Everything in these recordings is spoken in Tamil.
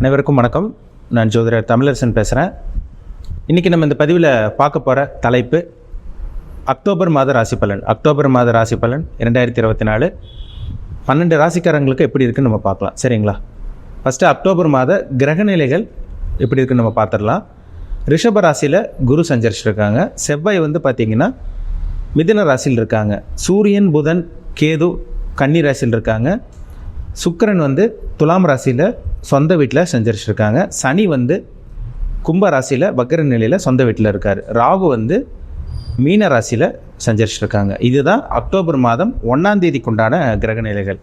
அனைவருக்கும் வணக்கம். நான் ஜோதிடர் தமிழரசன் பேசுகிறேன். இன்றைக்கி நம்ம இந்த பதிவில் பார்க்க போகிற தலைப்பு அக்டோபர் மாத ராசி பலன். அக்டோபர் மாத ராசி பலன் 2024 12 ராசிக்காரங்களுக்கு எப்படி இருக்குன்னு நம்ம பார்க்கலாம். சரிங்களா? ஃபஸ்ட்டு அக்டோபர் மாத கிரகநிலைகள் எப்படி இருக்குன்னு நம்ம பார்த்துடலாம். ரிஷப ராசியில் குரு சஞ்சரிச்சிருக்காங்க. செவ்வாய் பார்த்திங்கன்னா மிதுன ராசியில் இருக்காங்க. சூரியன் புதன் கேது கன்னி ராசியில் இருக்காங்க. சுக்கிரன் துலாம் ராசியில் சொந்த வீட்டில் சஞ்சரிச்சிருக்காங்க. சனி கும்ப ராசியில் வக்ர நிலையில் சொந்த வீட்டில் இருக்கார். ராகு மீன ராசியில் சஞ்சரிச்சிருக்காங்க. இதுதான் அக்டோபர் மாதம் 1ஆம் தேதிக்குண்டான கிரக நிலைகள்.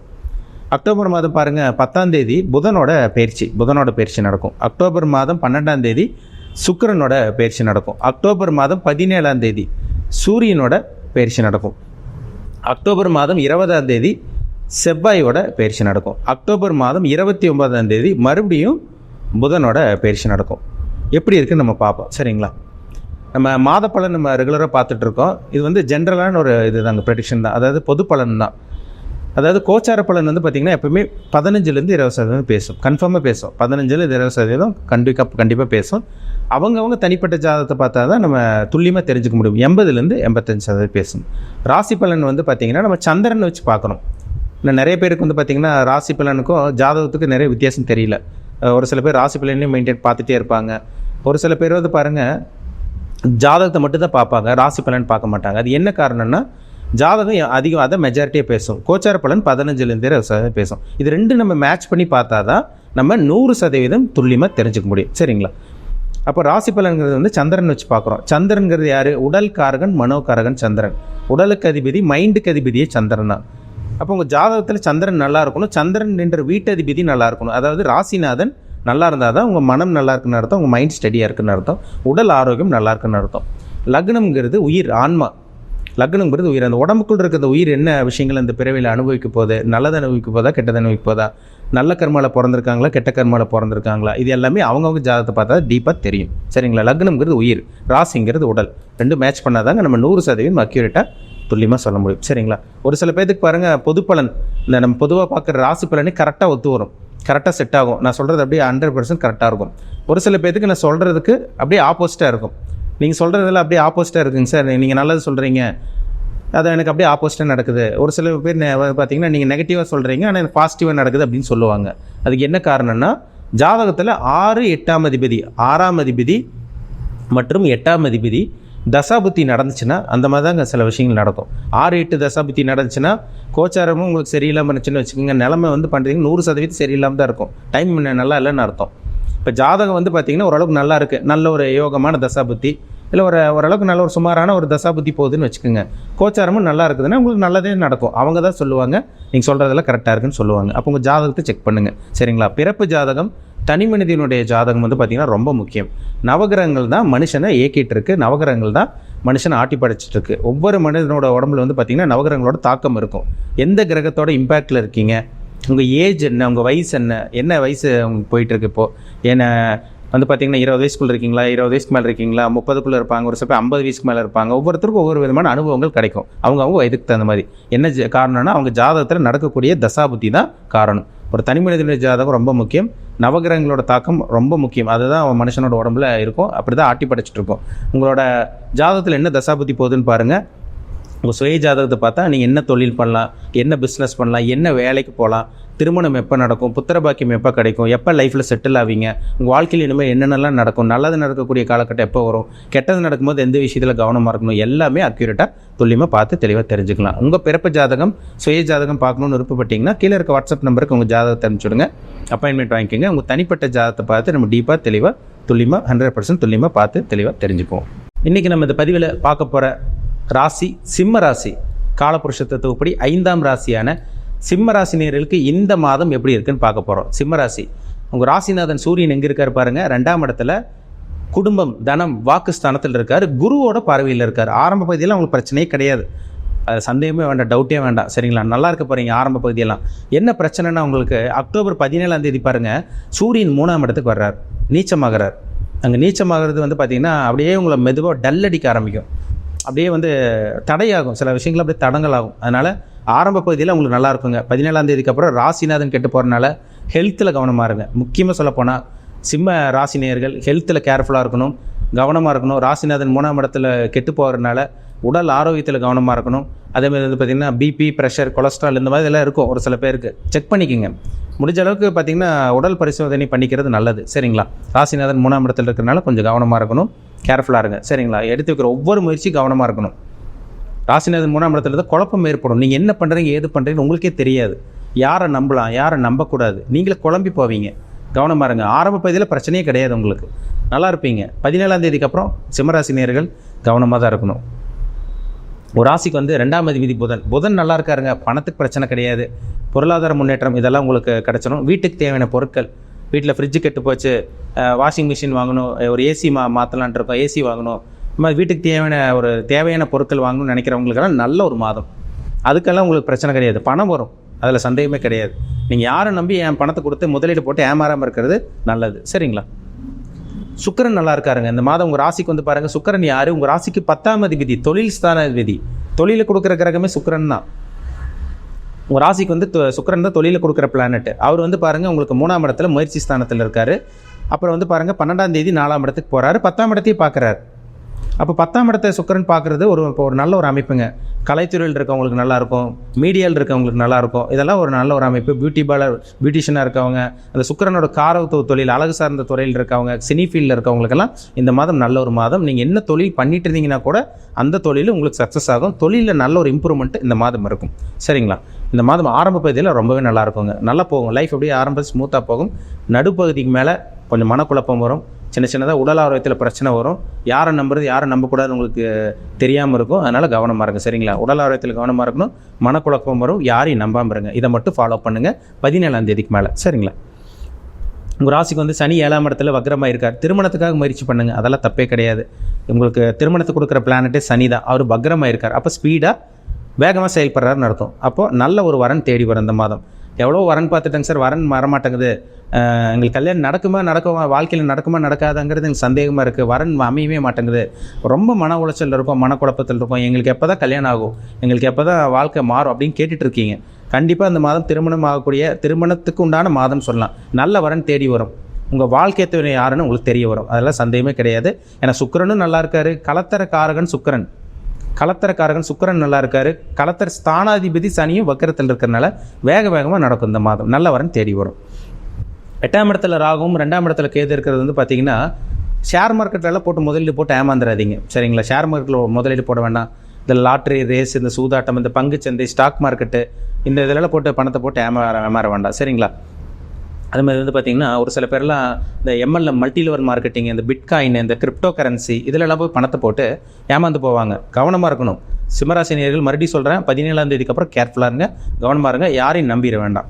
அக்டோபர் மாதம் பாருங்கள், 10ஆம் தேதி புதனோட பயிற்சி நடக்கும். அக்டோபர் மாதம் 12ஆம் தேதி சுக்கிரனோட பயிற்சி நடக்கும். அக்டோபர் மாதம் 17ஆம் தேதி சூரியனோட பயிற்சி நடக்கும். அக்டோபர் மாதம் 20ஆம் தேதி செவ்வாயோட பயிற்சி நடக்கும். அக்டோபர் மாதம் 29ஆம் தேதி மறுபடியும் புதனோட பயிற்சி நடக்கும். எப்படி இருக்குன்னு நம்ம பார்ப்போம். சரிங்களா? நம்ம மாத பலன் நம்ம ரெகுலராக பார்த்துட்ருக்கோம். இது ஜென்ரலான ஒரு தாங்க, ப்ரெடிக்ஷன் தான். அதாவது பொது பலன் தான். அதாவது கோச்சார பலன் பார்த்திங்கன்னா எப்பவுமே 15லேருந்து 20% பேசும். கன்ஃபார்மாக பேசும். 15லேருந்து 20% கண்டிப்பாக பேசும். அவங்கவுங்க தனிப்பட்ட ஜாதகத்தை பார்த்தா தான் நம்ம துல்லியமாக தெரிஞ்சுக்க முடியும். 80லேருந்து 85% பேசும். ராசி பலன் பார்த்திங்கன்னா நம்ம சந்திரனை வச்சு பார்க்கணும். இன்னும் நிறைய பேருக்கு பார்த்திங்கன்னா ராசி பலனுக்கும் ஜாதகத்துக்கு நிறைய வித்தியாசம் தெரியல. ஒரு சில பேர் ராசி பலனையும் மெயின்டைன் பார்த்துட்டே இருப்பாங்க. ஒரு சில பேர் பாருங்கள் ஜாதகத்தை மட்டும்தான் பார்ப்பாங்க, ராசி பலன் பார்க்க மாட்டாங்க. அது என்ன காரணம்னா ஜாதகம் அதிகம் அதை மெஜாரிட்டியாக பேசும். கோச்சார பலன் 15லேருந்து 20% பேசும். இது ரெண்டு நம்ம மேட்ச் பண்ணி பார்த்தா தான் நம்ம 100% துல்லியமாக தெரிஞ்சுக்க முடியும். சரிங்களா? அப்போ ராசி பலன்கிறது சந்திரன் வச்சு பார்க்குறோம். சந்திரன்கிறது யார்? உடல் காரகன் மனோகாரகன் சந்திரன். உடலுக்கு அதிபதி மைண்டுக்கு அதிபதியே சந்திரன் தான். அப்போ உங்கள் ஜாதகத்தில் சந்திரன் நல்லா இருக்கணும். சந்திரன் என்ற வீட்டதிபதி நல்லா இருக்கணும். அதாவது ராசிநாதன் நல்லா இருந்தால் தான் உங்கள் மனம் நல்லா இருக்குன்னு அர்த்தம், உங்கள் மைண்ட் ஸ்டடியாக இருக்குன்னு அர்த்தம், உடல் ஆரோக்கியம் நல்லா இருக்குன்னு அர்த்தம். லக்னம்ங்கிறது உயிர், ஆன்மா. லக்னம்ங்கிறது உயிர். அந்த உடம்புக்குள் இருக்கிற உயிர் என்ன விஷயங்கள் அந்த பிறவியில் அனுபவிக்க போகுது? நல்லதை அனுபவிக்க போதா, கெட்டதை அனுபவிக்க போதா, நல்ல கர்மாவில் பிறந்திருக்காங்களா, கெட்ட கர்மாவில் பிறந்திருக்காங்களா, இது எல்லாமே அவங்கவுங்க ஜாதகத்தை பார்த்தா டீப்பாக தெரியும். சரிங்களா? லக்னம்ங்கிறது உயிர், ராசிங்கிறது உடல். ரெண்டும் மேட்ச் பண்ணாதாங்க நம்ம 100% அக்யூரேட்டாக துல்லியமாக சொல்ல முடியும். சரிங்களா? ஒரு சில பேருக்கு பாருங்கள் பொது பலன், இந்த நம்ம பொதுவாக பார்க்குற ராசி பலனே கரெக்டாக ஒத்து வரும், கரெக்டாக செட் ஆகும். நான் சொல்கிறது அப்படியே 100% கரெக்டாக இருக்கும். ஒரு சில பேருக்கு நான் சொல்கிறதுக்கு அப்படியே ஆப்போசிட்டாக இருக்கும். நீங்கள் சொல்கிறதெல்லாம் அப்படியே ஆப்போசிட்டாக இருக்குங்க சார், நீங்கள் நல்லது சொல்கிறீங்க, அது எனக்கு அப்படியே ஆப்போசிட்டாக நடக்குது. ஒரு சில பேர் பார்த்தீங்கன்னா நீங்கள் நெகட்டிவாக சொல்கிறீங்க ஆனால் எனக்கு பாசிட்டிவாக நடக்குது அப்படின்னு சொல்லுவாங்க. அதுக்கு என்ன காரணம்னா ஜாதகத்தில் 6, 8ஆம் அதிபதி, 6ஆம் அதிபதி மற்றும் 8ஆம் அதிபதி தசாபுத்தி நடந்துச்சுன்னா அந்த மாதிரி தாங்க சில விஷயங்கள் நடக்கும். 6, 8 தசாபுத்தி நடந்துச்சுன்னா கோச்சாரமும் உங்களுக்கு சரியில்லாமல் இருந்துச்சுன்னு வச்சுக்கோங்க, நிலமை பண்ணுறீங்க 100% சரியில்லாமல் தான் இருக்கும். டைம் நல்லா இல்லைன்னு அர்த்தம். இப்போ ஜாதகம் பார்த்திங்கன்னா ஓரளவுக்கு நல்லா இருக்குது, நல்ல ஒரு யோகமான தசாபுத்தி, இல்லை ஓரளவுக்கு நல்ல ஒரு சுமாரான ஒரு தசாபுத்தி போகுதுன்னு வச்சுக்கோங்க, கோச்சாரமும் நல்லா இருக்குதுன்னா உங்களுக்கு நல்லதே நடக்கும். அவங்க தான் சொல்லுவாங்க நீங்கள் சொல்கிறதெல்லாம் கரெக்டாக இருக்குன்னு சொல்லுவாங்க. அப்போ உங்கள் ஜாதகத்தை செக் பண்ணுங்கள். சரிங்களா? பிறப்பு ஜாதகம், தனி மனிதனுடைய ஜாதகம் பார்த்திங்கன்னா ரொம்ப முக்கியம். நவகிரகங்கள் தான் மனுஷனை இயக்கிட்டு இருக்கு, நவகிரகங்கள் தான் மனுஷனை ஆட்டி படைச்சிட்டு இருக்கு. ஒவ்வொரு மனிதனோட உடம்புல பார்த்திங்கன்னா நவகிரகங்களோட தாக்கம் இருக்கும். எந்த கிரகத்தோட இம்பேக்டில் இருக்கீங்க, உங்கள் ஏஜ் என்ன, உங்கள் வயசு என்ன வயசு உங்களுக்கு போயிட்டுருக்கு இப்போது, ஏன்னா பார்த்திங்கன்னா 20 வயசுக்குள்ளே இருக்கீங்களா, 20 வயசுக்கு மேலே இருக்கீங்களா, 30க்குள்ளே இருப்பாங்க, ஒரு சில பேர் 50 வயசுக்கு மேலே இருப்பாங்க. ஒவ்வொருத்தருக்கும் ஒவ்வொரு விதமான அனுபவங்கள் கிடைக்கும். அவங்க வயதுக்கு தகுந்த மாதிரி. என்ன காரணம்னா அவங்க ஜாதகத்தில் நடக்கக்கூடிய தசாபுத்தி தான் காரணம். ஒரு தனி மனிதனுடைய ஜாதகம் ரொம்ப முக்கியம். நவகிரகங்களோட தாக்கம் ரொம்ப முக்கியம். அதுதான் அவன் மனுஷனோட உடம்புல இருக்கும். அப்படி தான் ஆட்டி படைச்சிட்டு இருக்கும். உங்களோட ஜாதகத்தில் என்ன தசாபுத்தி போகுதுன்னு பாருங்கள். உங்கள் சுய ஜாதகத்தை பார்த்தா நீங்கள் என்ன தொழில் பண்ணலாம், என்ன பிஸ்னஸ் பண்ணலாம், என்ன வேலைக்கு போகலாம், திருமணம் எப்போ நடக்கும், புத்திர பாக்கியம் எப்போ கிடைக்கும், எப்போ லைஃப்பில் செட்டில் ஆவீங்க, உங்கள் வாழ்க்கையில் இனிமேல் என்னென்னலாம் நடக்கும், நல்லது நடக்கக்கூடிய காலகட்டம் எப்போ வரும், கெட்டது நடக்கும்போது எந்த விஷயத்தில் கவனமாக இருக்கணும், எல்லாமே அக்யூரேட்டாக துல்லியமாக பார்த்து தெளிவாக தெரிஞ்சுக்கலாம். உங்கள் பிறப்பு ஜாதகம் சுய ஜாதகம் பார்க்கணுன்னு விருப்பப்பட்டீங்கன்னா கீழே இருக்க வாட்ஸ்அப் நம்பருக்கு உங்கள் ஜாதகத்தை அனுப்பிச்சுடுங்க, அப்பாயின்மெண்ட் வாங்கிக்கோங்க. உங்கள் தனிப்பட்ட ஜாதகத்தை பார்த்து நம்ம டீப்பாக தெளிவாக துல்லியமாக 100% துல்லியமாக பார்த்து தெளிவாக தெரிஞ்சுக்குவோம். இன்றைக்கி நம்ம இந்த பதிவில் பார்க்க போகிற ராசி சிம்ம ராசி. காலபுருஷ தத்துவப்படி 5ஆம் ராசியான சிம்ம ராசினியர்களுக்கு இந்த மாதம் எப்படி இருக்குன்னு பார்க்க போகிறோம். சிம்ம ராசி, உங்கள் ராசிநாதன் சூரியன் எங்கே இருக்கார் பாருங்கள், 2ஆம் இடத்துல குடும்பம், தனம், வாக்கு ஸ்தானத்தில் இருக்கார். குருவோட பார்வையில் இருக்கார். ஆரம்ப பகுதியில் உங்களுக்கு பிரச்சனையே கிடையாது, அது சந்தேகமே வேண்டாம், டவுட்டே வேண்டாம். சரிங்களா? நல்லா இருக்க போகிறீங்க. ஆரம்ப பகுதியெல்லாம் என்ன பிரச்சனைனா உங்களுக்கு அக்டோபர் 17ஆம் தேதி பாருங்கள் சூரியன் 3ஆம் இடத்துக்கு வர்றார், நீச்சமாகிறார். அங்கே நீச்சமாகிறது பார்த்திங்கன்னா அப்படியே உங்களை மெதுவாக டல் அடிக்க ஆரம்பிக்கும், அப்படியே தடையாகும், சில விஷயங்கள் அப்படியே தடங்களாகும். அதனால் ஆரம்ப பகுதியில் உங்களுக்கு நல்லா இருக்குங்க. 17ஆம் தேதிக்கு அப்புறம் ராசிநாதன் கெட்டு போகிறனால ஹெல்த்தில் கவனமாக இருங்க. முக்கியமாக சொல்லப்போனால் சிம்ம ராசினியர்கள் ஹெல்த்தில் கேர்ஃபுல்லாக இருக்கணும், கவனமாக இருக்கணும். ராசிநாதன் 3ஆம் இடத்துல கெட்டு போகிறதுனால உடல் ஆரோக்கியத்தில் கவனமாக இருக்கணும். அதேமாதிரி வந்து பார்த்திங்கன்னா பிபி, ப்ரெஷர், கொலஸ்ட்ரால் இந்த மாதிரி எல்லாம் இருக்கும் ஒரு சில பேருக்கு. செக் பண்ணிக்கோங்க. முடிஞ்ச அளவுக்கு பார்த்திங்கன்னா உடல் பரிசோதனை பண்ணிக்கிறது நல்லது. சரிங்களா? ராசிநாதன் 3ஆம் இடத்துல இருக்கிறனால கொஞ்சம் கவனமாக இருக்கணும், கேர்ஃபுல்லாக இருங்க. சரிங்களா? எடுத்து வைக்கிற ஒவ்வொரு முயற்சியும் கவனமாக இருக்கணும். ராசிநாதன் 3ஆம் இடத்துல தான் குழப்பம் ஏற்படும். நீங்கள் என்ன பண்ணுறீங்க, ஏது பண்ணுறீங்கன்னு உங்களுக்கே தெரியாது. யாரை நம்பலாம், யாரை நம்பக்கூடாது, நீங்களே குழம்பி போவீங்க. கவனமாக இருங்க. ஆரம்ப பகுதியில் பிரச்சனையே கிடையாது, உங்களுக்கு நல்லா இருப்பீங்க. 17ஆம் தேதிக்கு அப்புறம் சிம்மராசினியர்கள் கவனமாக தான் இருக்கணும். ஒரு ராசிக்கு வந்து 2ஆம் அதிபதி புதன் நல்லா இருக்காருங்க. பணத்துக்கு பிரச்சனை கிடையாது, பொருளாதார முன்னேற்றம் இதெல்லாம் உங்களுக்கு கிடச்சிடும். வீட்டுக்கு தேவையான பொருட்கள், வீட்டில் ஃப்ரிட்ஜு கெட்டு போச்சு, வாஷிங் மிஷின் வாங்கணும், ஒரு ஏசி மாற்றலான்ட்டு இருக்கோம், ஏசி வாங்கணும், இந்த மாதிரி வீட்டுக்கு தேவையான பொருட்கள் வாங்கணும்னு நினைக்கிறவங்களுக்கெல்லாம் நல்ல ஒரு மாதம். அதுக்கெல்லாம் உங்களுக்கு பிரச்சனை கிடையாது, பணம் வரும், அதில் சந்தேகமே கிடையாது. நீங்கள் யாரை நம்பி என் பணத்தை கொடுத்து முதலீடு போட்டு ஏமாறாமல் இருக்கிறது நல்லது. சரிங்களா? சுக்கிரன் நல்லா இருக்காருங்க இந்த மாதம். உங்கள் ராசிக்கு வந்து பாருங்கள், சுக்கிரன் யார்? உங்கள் ராசிக்கு 10ஆம் அதிபதி, தொழில் ஸ்தானாதிபதி. தொழிலை கொடுக்குற கிரகமே சுக்கிரன் தான். உங்கள் ராசிக்கு வந்து சுக்கிரன் தான் தொழிலை கொடுக்குற பிளானட். அவர் வந்து பாருங்கள் உங்களுக்கு 3ஆம் இடத்துல முயற்சி ஸ்தானத்தில் இருக்கார். அப்புறம் வந்து பாருங்கள் 12ஆம் தேதி 4ஆம் இடத்துக்கு போகிறாரு, 10ஆம் இடத்தையும் பார்க்குறாரு. அப்போ 10ஆம் இடத்தை சுக்கிரன் பார்க்குறது ஒரு நல்ல ஒரு அமைப்புங்க. கலைத்துறையில் இருக்கவங்களுக்கு நல்லாயிருக்கும், மீடியாவில் இருக்கவங்களுக்கு நல்லாயிருக்கும். இதெல்லாம் ஒரு நல்ல ஒரு அமைப்பு. பியூட்டிஷியனாக இருக்கவங்க, அந்த சுக்கிரனோட காரத்துவ தொழில், அழகு சார்ந்த துறையில் இருக்கவங்க, சினி ஃபீல்டில் இருக்கவங்களுக்கெல்லாம் இந்த மாதம் நல்ல ஒரு மாதம். நீங்கள் என்ன தொழில் பண்ணிட்டு இருந்தீங்கன்னா கூட அந்த தொழில் உங்களுக்கு சக்ஸஸ் ஆகும். தொழிலில் நல்ல ஒரு இம்ப்ரூவ்மெண்ட் இந்த மாதம் இருக்கும். சரிங்களா? இந்த மாதம் ஆரம்ப பகுதியில் ரொம்பவே நல்லா இருக்குங்க, நல்லா போகும். லைஃப் அப்படியே ஆரம்பம் ஸ்மூத்தாக போகும். நடுப்பகுதிக்கு மேலே கொஞ்சம் மனக்குழப்பம் வரும், சின்னதாக உடல் ஆரோக்கியத்தில் பிரச்சனை வரும். யாரை நம்புறது, யாரை நம்பக்கூடாது உங்களுக்கு தெரியாமல் இருக்கும். அதனால் கவனமாக இருங்க. சரிங்களா? உடல் ஆரோக்கியத்தில் கவனமாக இருக்கணும், மனக்குழப்பம் வரும், யாரையும் நம்பாமல் இருங்க. இதை மட்டும் ஃபாலோ பண்ணுங்கள் 17ஆம் தேதிக்கு மேலே. சரிங்களா? உங்கள் ராசிக்கு வந்து சனி 7ஆம் இடத்துல வக்ரமாக இருக்கார். திருமணத்துக்காக முயற்சி பண்ணுங்கள், அதெல்லாம் தப்பே கிடையாது. உங்களுக்கு திருமணத்துக்கு கொடுக்குற பிளானட்டே சனி தான். அவர் வக்ரமாக இருக்கார். அப்போ ஸ்பீடாக வேகமாக செயல்படுறாருன்னு அர்த்தம். அப்போது நல்ல ஒரு வரன் தேடி வரும் இந்த மாதம். எவ்வளோ வரன் பார்த்துட்டேங்க சார், வரன் வரமாட்டேங்குது, எங்களுக்கு கல்யாணம் நடக்குமா வாழ்க்கையில் நடக்காதுங்கிறது எங்களுக்கு சந்தேகமாக இருக்குது, வரன் அமையவே மாட்டேங்குது, ரொம்ப மன உளைச்சல் இருக்கும், மனக்குழப்பத்தில் இருக்கும், எங்களுக்கு எப்போ தான் கல்யாணம் ஆகும், எங்களுக்கு எப்போ தான் வாழ்க்கை மாறும் அப்படின்னு கேட்டுட்டு இருக்கீங்க. கண்டிப்பாக இந்த மாதம் திருமணம் ஆகக்கூடிய, திருமணத்துக்கு உண்டான மாதம் சொல்லலாம். நல்ல வரன் தேடி வரும். உங்கள் வாழ்க்கை துணை யாருன்னு உங்களுக்கு தெரிய வரும். அதெல்லாம் சந்தேகமே கிடையாது. ஏன்னா சுக்கிரனும் நல்லா இருக்காரு, கலத்தரக்காரகன் சுக்கிரன் நல்லா இருக்காரு. கலத்தர ஸ்தானாதிபதி சனியும் வக்கரத்தில் இருக்கிறதுனால வேகமாக நடக்கும் இந்த மாதம். நல்ல வரன் தேடி வரும். 8ஆம் இடத்துல ராகுவும் 2ஆம் இடத்துல கேது இருக்கிறது வந்து பார்த்தீங்கன்னா, ஷேர் மார்க்கெட்டில் போட்டு முதலீடு போட்டு ஏமாந்துடாதீங்க. சரிங்களா? ஷேர் மார்க்கெட்டில் முதலீடு போட வேண்டாம். இந்த லாட்ரி ரேஸ், இந்த சூதாட்டம், இந்த பங்குச்சந்தை, ஸ்டாக் மார்க்கெட்டு, இந்த இதெல்லாம் போட்டு பணத்தை போட்டு ஏமாற வேண்டாம். சரிங்களா? அது மாதிரி வந்து பார்த்திங்கன்னா ஒரு சில பேர்லாம் இந்த MLM, மல்டி லெவல் மார்க்கெட்டிங், இந்த பிட்காயின், இந்த கிரிப்டோ கரன்சி இதிலெல்லாம் போய் பணத்தை போட்டு ஏமாந்து போவாங்க. கவனமாக இருக்கணும். சிம்மராசினியர்கள் மறுபடியும் சொல்கிறேன், 17ஆம் தேதிக்கு அப்புறம் கேர்ஃபுல்லாக இருங்க, கவனமாக இருங்க, யாரையும் நம்பிட வேண்டாம்.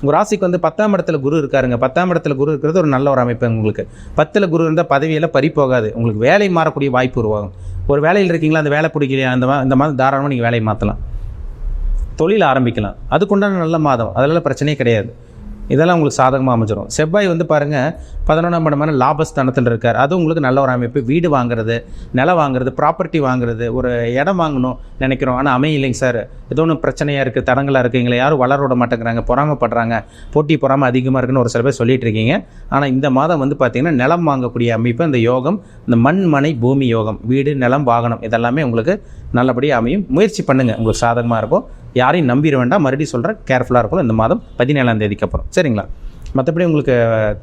உங்கள் ராசிக்கு வந்து 10ஆம் இடத்துல குரு இருக்காருங்க. 10ஆம் இடத்துல குரு இருக்கிறது ஒரு நல்ல ஒரு அமைப்பு. உங்களுக்கு 10ல் குரு இருந்தால் பதவியெல்லாம் பறி போகாது. உங்களுக்கு வேலை மாறக்கூடிய வாய்ப்பு உருவாகும். ஒரு வேலையில் இருக்கீங்களா, அந்த வேலை பிடிக்கலையா, இந்த மாதம் தாராளமாக நீங்கள் வேலையை மாற்றலாம், தொழில் ஆரம்பிக்கலாம். அதுக்குண்டான நல்ல மாதம், அதெல்லாம் பிரச்சனையே கிடையாது. இதெல்லாம் உங்களுக்கு சாதகமாக அமைஞ்சிடும். செவ்வாய் வந்து பாருங்கள் 11ஆம் இடமான லாபஸ்தானத்தில் இருக்கார். அது உங்களுக்கு நல்ல ஒரு அமைப்பு. வீடு வாங்குறது, நிலம் வாங்குறது, ப்ராப்பர்ட்டி வாங்குறது, ஒரு இடம் வாங்கணும் நினைக்கிறோம், ஆனால் அமையில்லைங்க சார், ஏதோ ஒன்று பிரச்சனையாக இருக்குது, தடங்களாக இருக்குது, எங்களை யாரும் வளர விட மாட்டேங்கிறாங்க, பொறாமப்படுறாங்க, போட்டி பொறாமல் அதிகமாக இருக்குன்னு ஒரு சில பேர் சொல்லிட்டு இருக்கீங்க. ஆனால் இந்த மாதம் வந்து பார்த்திங்கன்னா நிலம் வாங்கக்கூடிய அமைப்பு, அந்த யோகம், இந்த மண் மனை பூமி யோகம், வீடு நிலம் வாகனம் இதெல்லாமே உங்களுக்கு நல்லபடியாக அமையும். முயற்சி பண்ணுங்கள், உங்களுக்கு சாதகமாக இருக்கும். யாரையும் நம்பிட வேண்டாம். மறுபடியும் சொல்கிறேன், கேர்ஃபுல்லாக இருக்கணும் இந்த மாதம் 17ஆம் தேதிக்கு அப்புறம். சரிங்களா? மற்றபடி உங்களுக்கு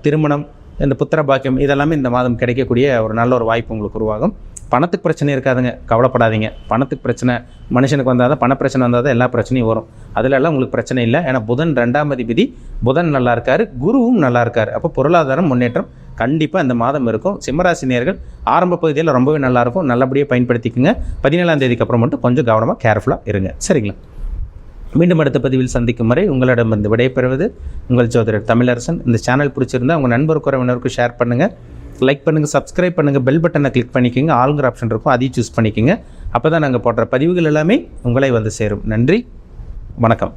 திருமணம், இந்த புத்திர பாக்கியம் இதெல்லாமே இந்த மாதம் கிடைக்கக்கூடிய ஒரு நல்ல ஒரு வாய்ப்பு உங்களுக்கு உருவாகும். பணத்துக்கு பிரச்சனை இருக்காதுங்க, கவலைப்படாதீங்க. பணத்துக்கு பிரச்சனை மனுஷனுக்கு வந்தால் தான், பண பிரச்சனை வந்தால் தான் எல்லா பிரச்சனையும் வரும். அதிலெல்லாம் உங்களுக்கு பிரச்சனை இல்லை. ஏன்னா புதன் 2ஆம் அதிபதி, புதன் நல்லா இருக்கார், குருவும் நல்லா இருக்கார். அப்போ பொருளாதாரம் முன்னேற்றம் கண்டிப்பாக இந்த மாதம் இருக்கும். சிம்மராசினியர்கள் ஆரம்ப பகுதியில் ரொம்பவே நல்லாயிருக்கும், நல்லபடியாக பயன்படுத்திக்குங்க. 17ஆம் தேதிக்கு அப்புறம் மட்டும் கொஞ்சம் கவனமாக கேர்ஃபுல்லாக இருங்க. சரிங்களா? மீண்டும் அடுத்த பதிவில் சந்திக்கும் வரை உங்களிடமிருந்து விடைபெறுவது உங்கள் ஜோதிடர் தமிழரசன். இந்த சேனல் பிடிச்சிருந்தா உங்கள் நண்பருக்கு உறவினருக்கு ஷேர் பண்ணுங்கள், லைக் பண்ணுங்கள், சப்ஸ்கிரைப் பண்ணுங்கள், பெல் பட்டனை கிளிக் பண்ணிக்கோங்க, ஆளுங்கிற ஆப்ஷன் இருக்கும், அதையும் சூஸ் பண்ணிக்கோங்க. அப்போ தான் நாங்கள் போடுற பதிவுகள் எல்லாமே உங்களை வந்து சேரும். நன்றி, வணக்கம்.